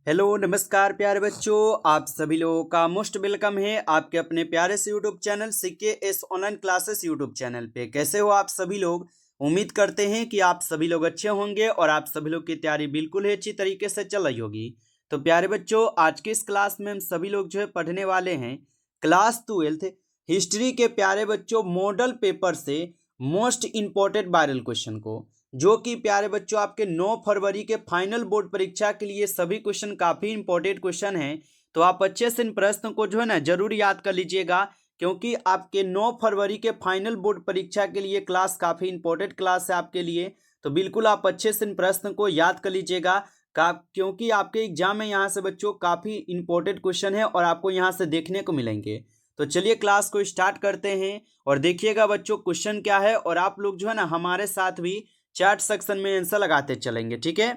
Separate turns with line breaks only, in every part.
Hello नमस्कार प्यारे बच्चों, आप सभी लोगों का मोस्ट वेलकम है आपके अपने प्यारे से YouTube channel CKS online classes YouTube channel पे। कैसे हो आप सभी लोग? उम्मीद करते हैं कि आप सभी लोग अच्छे होंगे और आप सभी लोग की तैयारी बिल्कुल ही अच्छी तरीके से चल रही होगी। तो प्यारे बच्चों, आज की इस क्लास में हम सभी लोग जो है पढ़ने वाले हैं क्लास 12 हिस्ट्री के प्यारे बच्चों मॉडल पेपर से मोस्ट इम्पोर्टेंट वायरल क्वेश्चन को, जो कि प्यारे बच्चों आपके 9 फरवरी के फाइनल बोर्ड परीक्षा के लिए सभी क्वेश्चन काफ़ी इंपॉर्टेंट क्वेश्चन हैं। तो आप अच्छे से इन प्रश्न को जो है ना जरूर याद कर लीजिएगा, क्योंकि आपके 9 फरवरी के फाइनल बोर्ड परीक्षा के लिए क्लास काफ़ी इंपॉर्टेंट क्लास है आपके लिए। तो बिल्कुल आप अच्छे से इन प्रश्न को याद कर लीजिएगा क्योंकि आपके एग्जाम में यहाँ से बच्चों काफ़ी इंपॉर्टेंट क्वेश्चन है और आपको यहाँ से देखने को मिलेंगे। तो चलिए क्लास को स्टार्ट करते हैं और देखिएगा बच्चों क्वेश्चन क्या है, और आप लोग जो है ना हमारे साथ भी चैट सेक्शन में आंसर लगाते चलेंगे, ठीक है।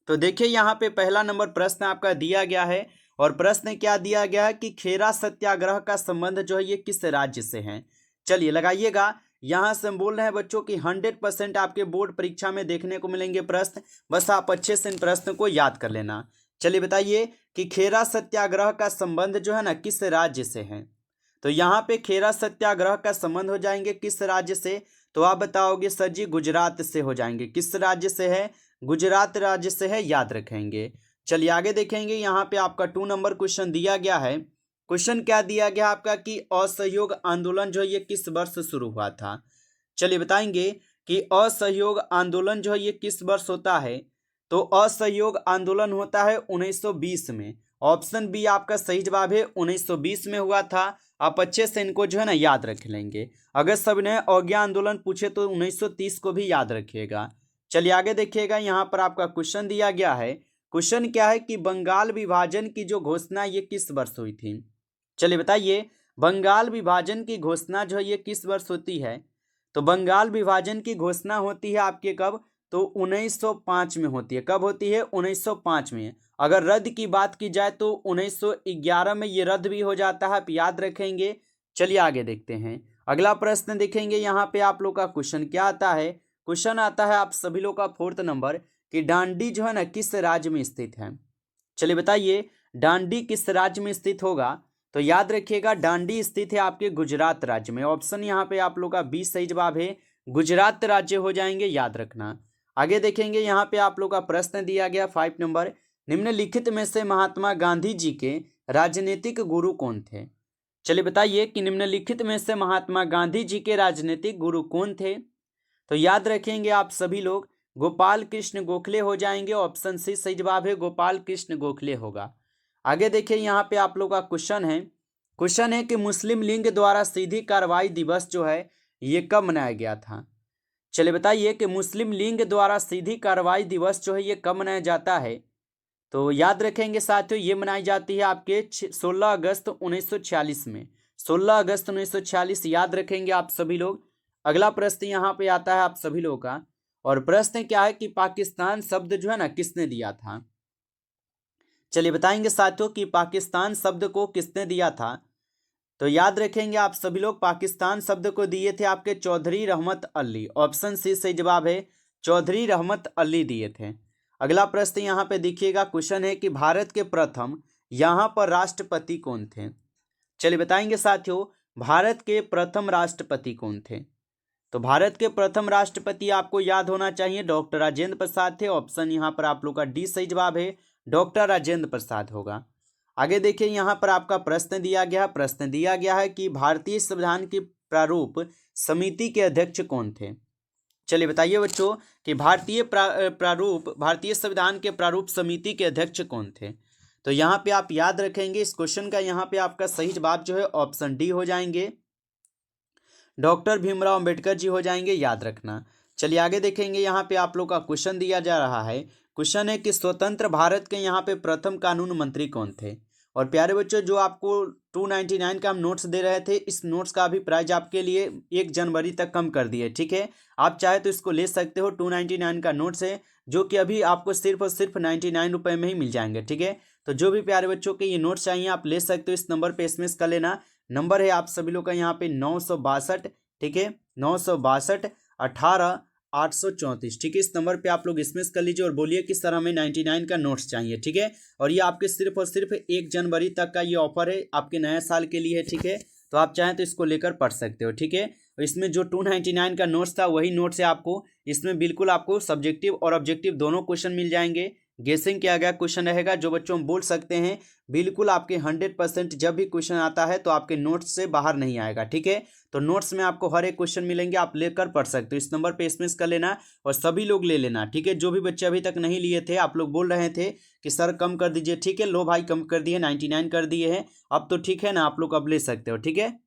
तो देखिए यहाँ पे पहला नंबर प्रश्न आपका दिया गया है, और प्रश्न क्या दिया गया है कि खेरा सत्याग्रह का संबंध जो है ये किस राज्य से है। चलिए लगाइएगा। यहाँ से हम बोल रहे हैं बच्चों की 100% आपके बोर्ड परीक्षा में देखने को मिलेंगे प्रश्न, बस आप अच्छे से इन प्रश्न को याद कर लेना। चलिए बताइए कि खेरा सत्याग्रह का संबंध जो है ना किस राज्य से है। तो यहाँ पे खेरा सत्याग्रह का संबंध हो जाएंगे किस राज्य से, तो आप बताओगे सर जी गुजरात से हो जाएंगे। किस राज्य से है? गुजरात राज्य से है, याद रखेंगे। चलिए आगे देखेंगे। यहाँ पे आपका 2 नंबर क्वेश्चन दिया गया है। क्वेश्चन क्या दिया गया आपका कि असहयोग आंदोलन जो है ये किस वर्ष शुरू हुआ था। चलिए बताएंगे कि असहयोग आंदोलन जो है ये किस वर्ष होता है। तो असहयोग आंदोलन होता है 1920 में। ऑप्शन बी आपका सही जवाब है, 1920 में हुआ था। आप अच्छे से इनको जो है ना याद रख लेंगे। अगर सब ने अवज्ञा आंदोलन पूछे तो 1930 को भी याद रखिएगा। चलिए आगे देखिएगा। यहाँ पर आपका क्वेश्चन दिया गया है। क्वेश्चन क्या है कि बंगाल विभाजन की जो घोषणा ये किस वर्ष हुई थी। चलिए बताइए बंगाल विभाजन की घोषणा जो है ये किस वर्ष होती है। तो बंगाल विभाजन की घोषणा होती है आपके कब, तो 1905 में होती है। कब होती है? 1905 में। अगर रद्द की बात की जाए तो 1911 में ये रद्द भी हो जाता है, आप याद रखेंगे। चलिए आगे देखते हैं। अगला प्रश्न देखेंगे। यहाँ पे आप लोग का क्वेश्चन क्या आता है। क्वेश्चन आता है आप सभी लोग का 4th नंबर कि डांडी जो है ना किस राज्य में स्थित है। चलिए बताइए डांडी किस राज्य में स्थित होगा। तो याद रखिएगा डांडी स्थित है आपके गुजरात राज्य में। ऑप्शन यहाँ पे आप लोग का 20 सही जवाब है, गुजरात राज्य हो जाएंगे, याद रखना। आगे देखेंगे। यहाँ पे आप लोग का प्रश्न दिया गया 5 नंबर, निम्नलिखित में से महात्मा गांधी जी के राजनीतिक गुरु कौन थे। चलिए बताइए कि निम्नलिखित में से महात्मा गांधी जी के राजनीतिक गुरु कौन थे। तो याद रखेंगे आप सभी लोग गोपाल कृष्ण गोखले हो जाएंगे। ऑप्शन सी सही जवाब है, गोपाल कृष्ण गोखले होगा। आगे देखिए यहाँ पे आप लोग का क्वेश्चन है कि मुस्लिम लीग द्वारा सीधी कार्रवाई दिवस जो है ये कब मनाया गया था। चलिए बताइए कि मुस्लिम लीग द्वारा सीधी कार्रवाई दिवस जो है ये कब मनाया जाता है। तो याद रखेंगे साथियों ये मनाई जाती है आपके 16 अगस्त 1946 में। 16 अगस्त 1946 याद रखेंगे आप सभी लोग। अगला प्रश्न यहाँ पे आता है आप सभी लोगों का, और प्रश्न क्या है कि पाकिस्तान शब्द जो है ना किसने दिया था। चलिए बताएंगे साथियों कि पाकिस्तान शब्द को किसने दिया था। तो याद रखेंगे आप सभी लोग पाकिस्तान शब्द को दिए थे आपके चौधरी रहमत अली। ऑप्शन सी सही जवाब है, चौधरी रहमत अली दिए थे। अगला प्रश्न यहाँ पे देखिएगा। क्वेश्चन है कि भारत के प्रथम यहाँ पर राष्ट्रपति कौन थे। चलिए बताएंगे साथियों भारत के प्रथम राष्ट्रपति कौन थे। तो भारत के प्रथम राष्ट्रपति आपको याद होना चाहिए डॉक्टर राजेंद्र प्रसाद थे। ऑप्शन यहाँ पर आप लोग का डी सही जवाब है, डॉक्टर राजेंद्र प्रसाद होगा। आगे देखिए यहाँ पर आपका प्रश्न दिया गया है कि भारतीय संविधान की प्रारूप समिति के अध्यक्ष कौन थे। चलिए बताइए बच्चों कि भारतीय संविधान के प्रारूप समिति के अध्यक्ष कौन थे। तो यहाँ पे आप याद रखेंगे इस क्वेश्चन का, यहाँ पे आपका सही जवाब जो है ऑप्शन डी हो जाएंगे, डॉक्टर भीमराव अंबेडकर जी हो जाएंगे, याद रखना। चलिए आगे देखेंगे। यहाँ पे आप लोग का क्वेश्चन दिया जा रहा है। क्वेश्चन है कि स्वतंत्र भारत के यहाँ पे प्रथम कानून मंत्री कौन थे। और प्यारे बच्चों जो आपको 299 का हम नोट्स दे रहे थे, इस नोट्स का भी प्राइस आपके लिए 1 जनवरी तक कम कर दिए, ठीक है। आप चाहे तो इसको ले सकते हो। 299 का नोट्स है जो कि अभी आपको सिर्फ और सिर्फ 99 रुपये में ही मिल जाएंगे, ठीक है। तो जो भी प्यारे बच्चों के ये नोट्स चाहिए आप ले सकते हो। इस नंबर पे एसएमएस कर लेना। नंबर है आप सभी लोग का यहाँ पे 962, ठीक है, 962 18 834। ठीक है, इस नंबर पे आप लोग स्मैश कर लीजिए और बोलिए कि सर हमें 99 का नोट्स चाहिए। ठीक है, और ये आपके सिर्फ और सिर्फ 1 जनवरी तक का ये ऑफर है, आपके नए साल के लिए। ठीक है, तो आप चाहें तो इसको लेकर पढ़ सकते हो। ठीक है, और इसमें जो 299 का नोट्स था वही नोट्स है आपको। इसमें बिल्कुल आपको सब्जेक्टिव और ऑब्जेक्टिव दोनों क्वेश्चन मिल जाएंगे। गेसिंग किया गया क्वेश्चन रहेगा, जो बच्चों हम बोल सकते हैं बिल्कुल आपके 100% जब भी क्वेश्चन आता है तो आपके नोट्स से बाहर नहीं आएगा। ठीक है, तो नोट्स में आपको हर एक क्वेश्चन मिलेंगे, आप लेकर पढ़ सकते हो। इस नंबर पे एसएमएस कर लेना और सभी लोग ले लेना। ठीक है, जो भी बच्चे अभी तक नहीं लिए थे, आप लोग बोल रहे थे कि सर कम कर दीजिए। ठीक है, लो भाई कम कर दिए, 99 कर दिए हैं अब तो। ठीक है ना, आप लोग अब ले सकते हो। ठीक है,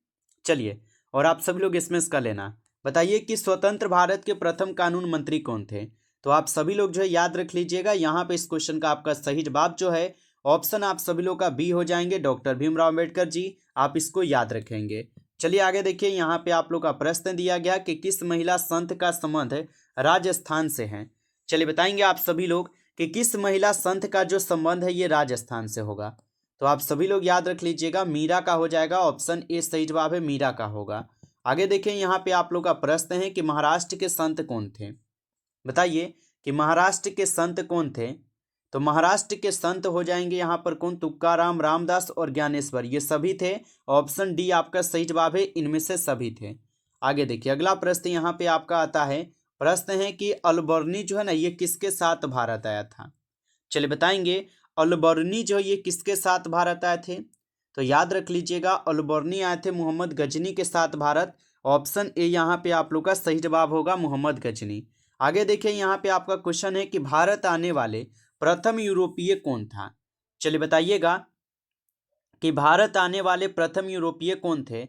चलिए, और आप सभी लोग एसएमएस कर लेना। बताइए कि स्वतंत्र भारत के प्रथम कानून मंत्री कौन थे? तो आप सभी लोग जो है याद रख लीजिएगा। यहाँ पे इस क्वेश्चन का आपका सही जवाब जो है ऑप्शन आप सभी लोग का बी हो जाएंगे, डॉक्टर भीमराव अम्बेडकर जी। आप इसको याद रखेंगे। चलिए आगे देखिए, यहाँ पे आप लोग का प्रश्न दिया गया कि किस महिला संत का संबंध राजस्थान से है। चलिए बताएंगे आप सभी लोग कि किस महिला संत का जो संबंध है ये राजस्थान से होगा। तो आप सभी लोग याद रख लीजिएगा, मीरा का हो जाएगा। ऑप्शन ए सही जवाब है, मीरा का होगा। आगे देखिए, यहाँ पे आप लोग का प्रश्न है कि महाराष्ट्र के संत कौन थे? बताइए कि महाराष्ट्र के संत कौन थे? तो महाराष्ट्र के संत हो जाएंगे यहाँ पर कौन? तुकाराम, रामदास और ज्ञानेश्वर, ये सभी थे। ऑप्शन डी आपका सही जवाब है, इनमें से सभी थे। आगे देखिए, अगला प्रश्न यहाँ पे आपका आता है। प्रश्न है कि अलबर्नी जो है ना, ये किसके साथ भारत आया था? चलिए बताएंगे, अलबर्नी जो ये किसके साथ भारत आए थे? तो याद रख लीजिएगा, अलबर्नी आए थे मोहम्मद गजनी के साथ भारत। ऑप्शन ए यहाँ पे आप लोग का सही जवाब होगा, मोहम्मद गजनी। आगे देखिए, यहाँ पे आपका क्वेश्चन है कि भारत आने वाले प्रथम यूरोपीय कौन था? चलिए बताइएगा कि भारत आने वाले प्रथम यूरोपीय कौन थे?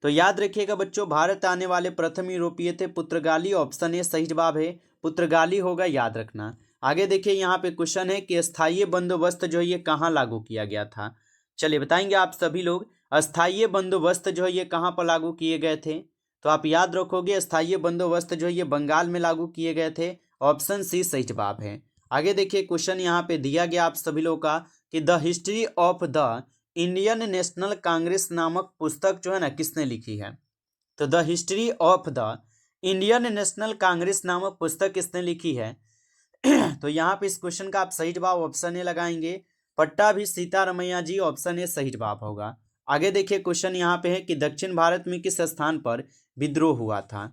तो याद रखिएगा बच्चों, भारत आने वाले प्रथम यूरोपीय थे पुर्तगाली। ऑप्शन ए सही जवाब है, पुर्तगाली होगा, याद रखना। आगे देखिए, यहाँ पे क्वेश्चन है कि स्थायी बंदोबस्त जो है ये कहाँ लागू किया गया था? चलिए बताएंगे आप सभी लोग, स्थायी बंदोबस्त जो है ये कहाँ पर लागू किए गए थे? तो आप याद रखोगे, स्थायी बंदोबस्त जो है ये बंगाल में लागू किए गए थे। ऑप्शन सी सही जवाब है। आगे देखिए, क्वेश्चन यहाँ पे दिया गया आप सभी लोग का कि the history of the Indian national Congress नामक पुस्तक जो है ना किसने लिखी है? तो the history of the Indian national Congress नामक पुस्तक किसने लिखी है? तो यहाँ पे इस क्वेश्चन का आप सही जवाब ऑप्शन ए लगाएंगे, पट्टाभी सीतारमैया जी। ऑप्शन ए सही जवाब होगा। आगे देखिए, क्वेश्चन यहाँ पे है कि दक्षिण भारत में किस स्थान पर विद्रोह हुआ था?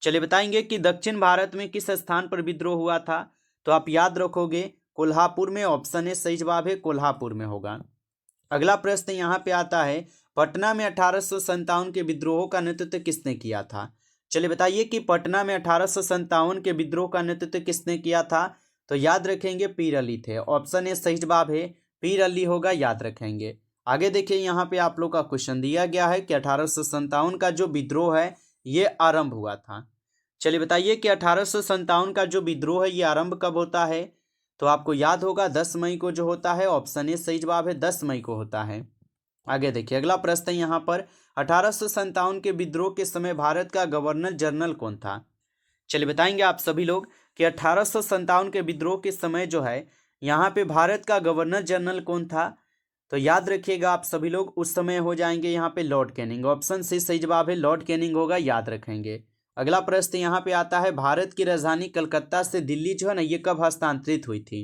चलिए बताएंगे कि दक्षिण भारत में किस स्थान पर विद्रोह हुआ था? तो आप याद रखोगे, कोल्हापुर में। ऑप्शन ए सही जवाब है, कोल्हापुर में होगा। अगला प्रश्न यहाँ पे आता है, पटना में 1857 के विद्रोह का नेतृत्व किसने किया था? चलिए बताइए कि पटना में 1857 के विद्रोह का नेतृत्व किसने किया था? तो याद रखेंगे, पीर अली थे। ऑप्शन ए सही जवाब है, पीर अली होगा, याद रखेंगे। आगे देखिए, यहाँ पे आप लोग का क्वेश्चन दिया गया है कि 1857 का जो विद्रोह है ये आरंभ हुआ था। चलिए बताइए कि 1857 का जो विद्रोह है ये आरंभ कब होता है? तो आपको याद होगा 10 मई को जो होता है। ऑप्शन ए सही जवाब है, 10 मई को होता है। आगे देखिए, अगला प्रश्न यहाँ पर 1857 के विद्रोह के समय भारत का गवर्नर जनरल कौन था? चलिए बताएंगे आप सभी लोग कि 1857 के विद्रोह के समय जो है यहाँ पे भारत का गवर्नर जनरल कौन था? तो याद रखिएगा आप सभी लोग, उस समय हो जाएंगे यहाँ पे लॉर्ड कैनिंग। ऑप्शन सी सही जवाब है, लॉर्ड कैनिंग होगा, याद रखेंगे। अगला प्रश्न यहाँ पे आता है, भारत की राजधानी कलकत्ता से दिल्ली जो है ना ये कब हस्तांतरित हुई थी?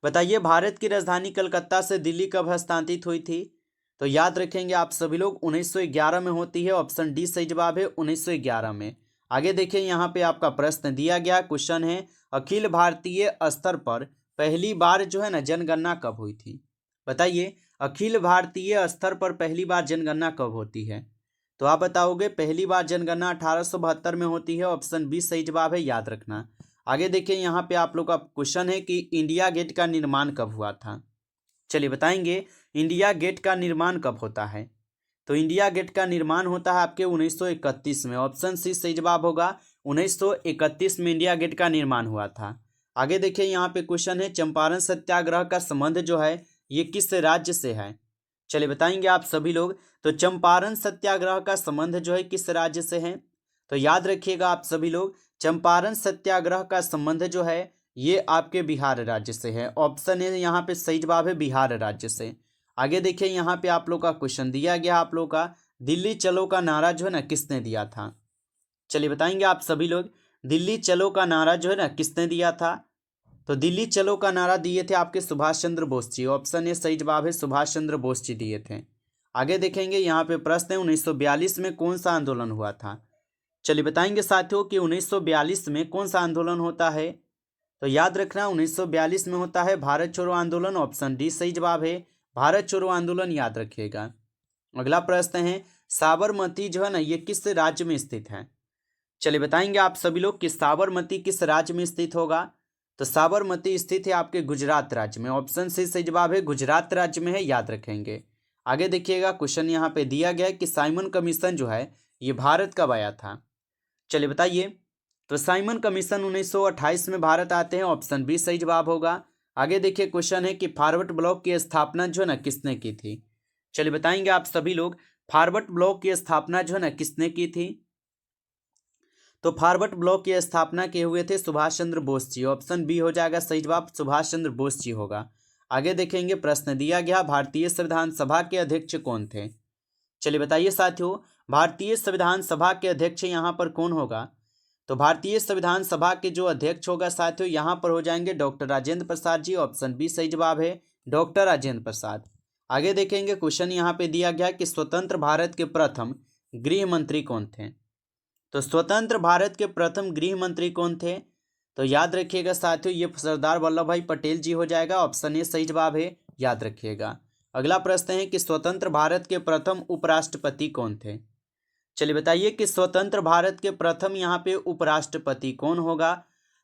बताइए, भारत की राजधानी कलकत्ता से दिल्ली कब हस्तांतरित हुई थी? तो याद रखेंगे आप सभी लोग, 1911 में होती है। ऑप्शन डी सही जवाब है, 1911 में। आगे देखिए, यहाँ पे आपका प्रश्न दिया गया क्वेश्चन है, अखिल भारतीय स्तर पर पहली बार जो है ना जनगणना कब हुई थी? बताइए, अखिल भारतीय स्तर पर पहली बार जनगणना कब होती है? तो आप बताओगे, पहली बार जनगणना 1872 में होती है। ऑप्शन बी सही जवाब है, याद रखना। आगे देखिए, यहाँ पे आप लोग का क्वेश्चन है कि इंडिया गेट का निर्माण कब हुआ था? चलिए बताएंगे, इंडिया गेट का निर्माण कब होता है? तो इंडिया गेट का निर्माण होता है आपके 1931 में। ऑप्शन सी सही जवाब होगा, 1931 में इंडिया गेट का निर्माण हुआ था। आगे देखिए, यहाँ पे क्वेश्चन है, चंपारण सत्याग्रह का संबंध जो है ये किस राज्य से है? चलिए बताएंगे आप सभी लोग, तो चंपारण सत्याग्रह का संबंध जो है किस राज्य से है? तो याद रखिएगा आप सभी लोग, चंपारण सत्याग्रह का संबंध जो है ये आपके बिहार राज्य से है। ऑप्शन ए यहाँ पे सही जवाब है, बिहार राज्य से। आगे देखिए, यहाँ पे आप लोग का क्वेश्चन दिया गया आप लोग का, दिल्ली चलो का नारा जो है ना किसने दिया था? चलिए बताएंगे आप सभी लोग दिल्ली चलो का नारा जो है ना किसने दिया था? तो दिल्ली चलो का नारा दिए थे आपके सुभाष चंद्र बोस जी। ऑप्शन ए सही जवाब है, सुभाष चंद्र बोस जी दिए थे। आगे देखेंगे यहाँ पे प्रश्न है 1942 में कौन सा आंदोलन हुआ था? चलिए बताएंगे साथियों कि 1942 में कौन सा आंदोलन होता है। तो याद रखना 1942 में होता है भारत छोड़ो आंदोलन। ऑप्शन डी सही जवाब है, भारत छोड़ो आंदोलन याद रखिएगा। अगला प्रश्न है साबरमती जो है ना ये किस राज्य में स्थित है? चलिए बताएंगे आप सभी लोग कि साबरमती किस राज्य में स्थित होगा। तो साबरमती स्थित है आपके गुजरात राज्य में। ऑप्शन सी सही जवाब है, गुजरात राज्य में है, याद रखेंगे। आगे देखिएगा क्वेश्चन यहाँ पे दिया गया है कि साइमन कमीशन जो है ये भारत कब आया था? चलिए बताइए। तो साइमन कमीशन 1928 में भारत आते हैं। ऑप्शन बी सही जवाब होगा। आगे देखिए क्वेश्चन है कि फॉरवर्ड ब्लॉक की स्थापना जो है ना किसने की थी? चलिए बताएंगे आप सभी लोग फॉरवर्ड ब्लॉक की स्थापना जो है ना किसने की थी? तो फॉरवर्ड ब्लॉक की स्थापना किए हुए थे सुभाष चंद्र बोस जी। ऑप्शन बी हो जाएगा सही जवाब, सुभाष चंद्र बोस जी होगा। आगे देखेंगे प्रश्न दिया गया भारतीय संविधान सभा के अध्यक्ष कौन थे? चलिए बताइए साथियों, भारतीय संविधान सभा के अध्यक्ष यहाँ पर कौन होगा? तो भारतीय संविधान सभा के जो अध्यक्ष होगा साथियों यहाँ पर हो जाएंगे doctor Rajendra Prasad ji. Option B सही जवाब है, डॉक्टर राजेंद्र प्रसाद। आगे देखेंगे क्वेश्चन यहाँ पे दिया गया कि स्वतंत्र भारत के प्रथम गृह मंत्री कौन थे? तो स्वतंत्र भारत के प्रथम गृह मंत्री कौन थे? तो याद रखिएगा साथियों ये सरदार वल्लभ भाई पटेल जी हो जाएगा। ऑप्शन ए सही जवाब है, याद रखिएगा। अगला प्रश्न है कि स्वतंत्र भारत के प्रथम उपराष्ट्रपति कौन थे? चलिए बताइए कि स्वतंत्र भारत के प्रथम यहाँ पे उपराष्ट्रपति कौन होगा?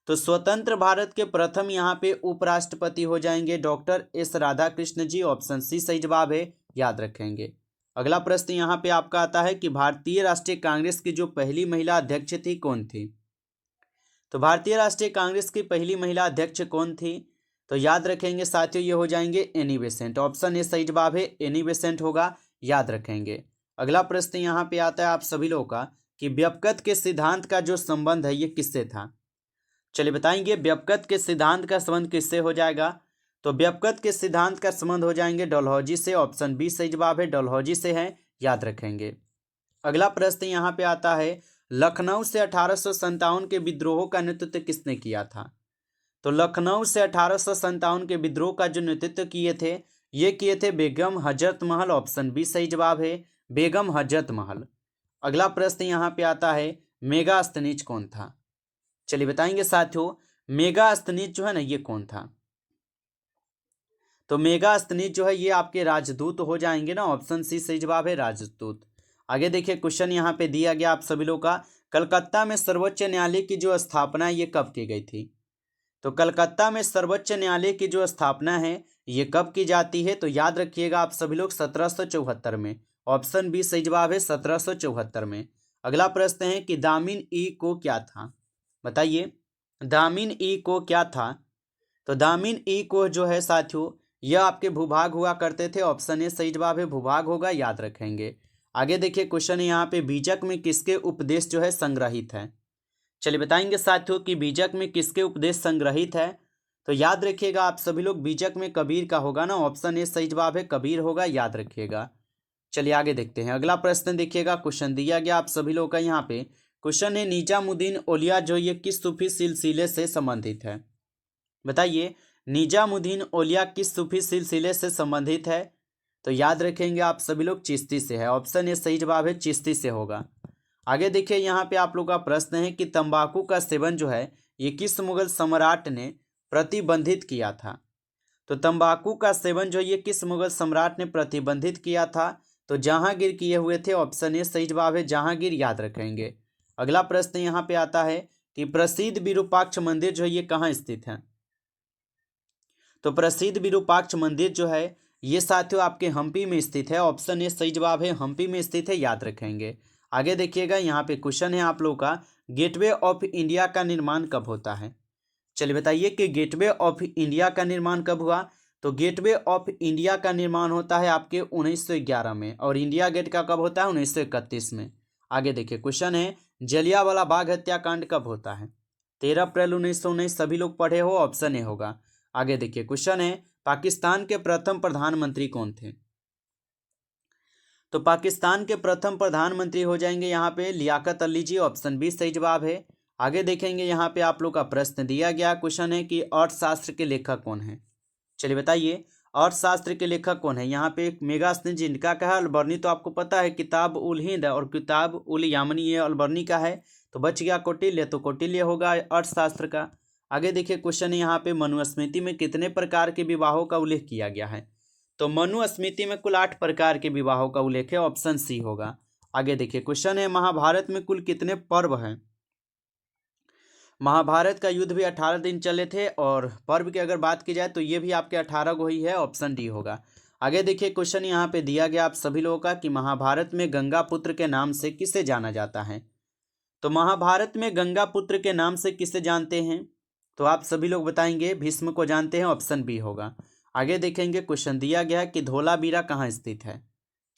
तो स्वतंत्र भारत के प्रथम यहाँ पे उपराष्ट्रपति हो जाएंगे doctor S Radhakrishna ji. Option C सही जवाब है, याद रखेंगे। अगला प्रश्न यहाँ पे आपका आता है कि भारतीय राष्ट्रीय कांग्रेस की जो पहली महिला अध्यक्ष थी कौन थी? तो भारतीय राष्ट्रीय कांग्रेस की पहली महिला अध्यक्ष कौन थी? तो याद रखेंगे साथियों ये हो जाएंगे एनी बेसेंट। ऑप्शन ए सही जवाब है, एनी बेसेंट होगा, याद रखेंगे। अगला प्रश्न यहाँ पे आता है आप सभी लोगों का कि व्यपकत के सिद्धांत का जो संबंध है ये किससे था? चलिए बताएंगे व्यपकत के सिद्धांत का संबंध किससे हो जाएगा? तो व्यपकत के सिद्धांत का संबंध हो जाएंगे डलहौजी से। ऑप्शन बी सही जवाब है, डलहौजी से है, याद रखेंगे। अगला प्रश्न यहाँ पे आता है लखनऊ से 1857 के विद्रोह का नेतृत्व किसने किया था? तो लखनऊ से 1857 के विद्रोह का जो नेतृत्व किए थे ये किए थे बेगम हजरत महल। ऑप्शन बी सही जवाब है, बेगम हजरत महल। अगला प्रश्न यहाँ पे आता है मेगास्थनीज कौन था? चलिए बताएंगे साथियों मेगास्थनीज जो है ना ये कौन था? तो मेगास्थनीज जो है ये आपके राजदूत हो जाएंगे ना। ऑप्शन सी सही जवाब है, राजदूत। आगे देखिए क्वेश्चन यहाँ पे दिया गया आप सभी लोग का कलकत्ता में सर्वोच्च न्यायालय की जो स्थापना ये कब की गई थी? तो कलकत्ता में सर्वोच्च न्यायालय की जो स्थापना है ये कब की जाती है? तो याद रखिएगा आप सभी लोग 1774 में। ऑप्शन बी सही जवाब है, 1774 में। अगला प्रश्न है कि दामिन ई को क्या था? बताइए दामिन ई को क्या था? तो दामिन ई को जो है साथियों यह आपके भूभाग हुआ करते थे। ऑप्शन ए सही जवाब है, भूभाग होगा, याद रखेंगे। आगे देखिए क्वेश्चन यहाँ पे बीजक में किसके उपदेश जो है संग्रहित है? चलिए बताएंगे साथियों कि बीजक में किसके उपदेश संग्रहित है? तो याद रखिएगा आप सभी लोग बीजक में कबीर का होगा ना। ऑप्शन ए सही जवाब है, कबीर होगा, याद रखिएगा। चलिए आगे देखते हैं। अगला प्रश्न देखिएगा क्वेश्चन दिया गया आप सभी लोग का यहाँ पे क्वेश्चन है निजामुद्दीन औलिया जो ये किस सूफी सिलसिले से संबंधित है? बताइए निजामुद्दीन औलिया किस सूफी सिलसिले से संबंधित है? तो याद रखेंगे आप सभी लोग चिश्ती से है। ऑप्शन ए सही जवाब है, चिश्ती से होगा। आगे देखिए यहाँ पे आप लोग का प्रश्न है कि तंबाकू का सेवन जो है ये किस मुगल सम्राट ने प्रतिबंधित किया था? तो तंबाकू का सेवन जो ये किस मुगल सम्राट ने प्रतिबंधित किया था? तो जहांगीर किए हुए थे। ऑप्शन ए सही जवाब है, जहांगीर, याद रखेंगे। अगला प्रश्न यहाँ पे आता है कि प्रसिद्ध विरूपाक्ष मंदिर जो है ये कहाँ स्थित है? तो प्रसिद्ध विरूपाक्ष मंदिर जो है ये साथियों आपके हम्पी में स्थित है। ऑप्शन ए सही जवाब है, हम्पी में स्थित है, याद रखेंगे। आगे देखिएगा यहाँ पे क्वेश्चन है आप लोग का गेटवे ऑफ इंडिया का निर्माण कब होता है? चलिए बताइए कि गेटवे ऑफ इंडिया का निर्माण कब हुआ? तो गेटवे ऑफ इंडिया का निर्माण होता है आपके 1911 में और इंडिया गेट का कब होता है? 1931 में। आगे देखिए क्वेश्चन है जलियांवाला बाग हत्याकांड कब होता है? 13 अप्रैल 1919। सभी लोग पढ़े हो, ऑप्शन ए होगा। आगे देखिए क्वेश्चन है पाकिस्तान के प्रथम प्रधानमंत्री कौन थे? तो पाकिस्तान के प्रथम प्रधानमंत्री हो जाएंगे यहाँ पे लियाकत अली जी। ऑप्शन बी सही जवाब है। आगे देखेंगे यहाँ पे आप लोग का प्रश्न दिया गया क्वेश्चन है कि अर्थशास्त्र के लेखक कौन है। चलिए बताइए अर्थशास्त्र के लेखक कौन है। यहाँ पे एक मेगास्थनीज जिनका का है अलबर्नी, तो आपको पता है किताब उल हिंद और किताब उल यामनी ये अलबर्नी का है। तो बच गया कौटिल्य, तो कौटिल्य होगा अर्थशास्त्र का। आगे देखिए क्वेश्चन यहाँ पे मनुस्मृति में कितने प्रकार के विवाहों का उल्लेख किया गया है। तो मनुस्मृति में कुल 8 प्रकार के विवाहों का उल्लेख है, ऑप्शन सी होगा। आगे देखिए क्वेश्चन है महाभारत में कुल कितने पर्व हैं। महाभारत का युद्ध भी 18 दिन चले थे और पर्व की अगर बात की जाए तो ये भी आपके 18 को ही है, ऑप्शन डी होगा। आगे देखिए क्वेश्चन यहाँ पे दिया गया आप सभी लोगों का कि महाभारत में गंगा पुत्र के नाम से किसे जाना जाता है। तो महाभारत में गंगा पुत्र के नाम से किसे जानते हैं, तो आप सभी लोग बताएंगे भीष्म को जानते हैं, ऑप्शन बी होगा। आगे देखेंगे क्वेश्चन दिया गया कि धोलावीरा कहाँ स्थित है।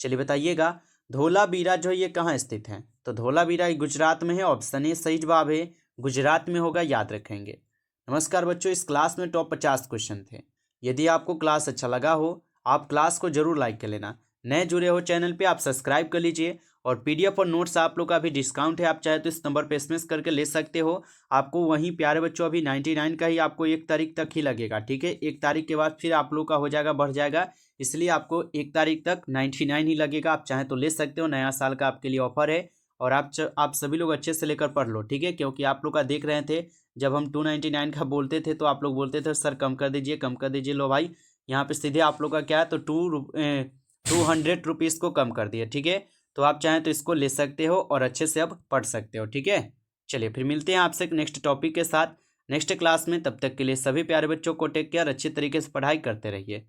चलिए बताइएगा धोलावीरा जो है ये कहाँ स्थित है। तो धोलावीरा गुजरात में है, ऑप्शन ए सही जवाब है, गुजरात में होगा, याद रखेंगे। नमस्कार बच्चों, इस क्लास में टॉप 50 क्वेश्चन थे। यदि आपको क्लास अच्छा लगा हो आप क्लास को जरूर लाइक कर लेना। नए जुड़े हो चैनल पे आप सब्सक्राइब कर लीजिए और पीडीएफ और नोट्स आप लोग का भी डिस्काउंट है, आप चाहे तो इस नंबर पे एसएमएस करके ले सकते हो। आपको वहीं प्यारे बच्चों अभी 99 का ही आपको 1 तारीख तक ही लगेगा, ठीक है। 1 तारीख के बाद फिर आप लोग का हो जाएगा, बढ़ जाएगा, इसलिए आपको 1 तारीख तक 99 ही लगेगा। आप चाहें तो ले सकते हो, नया साल का आपके लिए ऑफर है। और आप सभी लोग अच्छे से लेकर पढ़ लो, ठीक है, क्योंकि आप लोग का देख रहे थे जब हम 299 का बोलते थे तो आप लोग बोलते थे सर कम कर दीजिए कम कर दीजिए। लो भाई यहाँ पे सीधे आप लोग का क्या है तो 200 रुपीज़ को कम कर दिया, ठीक है। तो आप चाहें तो इसको ले सकते हो और अच्छे से अब पढ़ सकते हो, ठीक है। चलिए फिर मिलते हैं आपसे नेक्स्ट टॉपिक के साथ नेक्स्ट क्लास में। तब तक के लिए सभी प्यारे बच्चों को टेक केयर, अच्छे तरीके से पढ़ाई करते रहिए।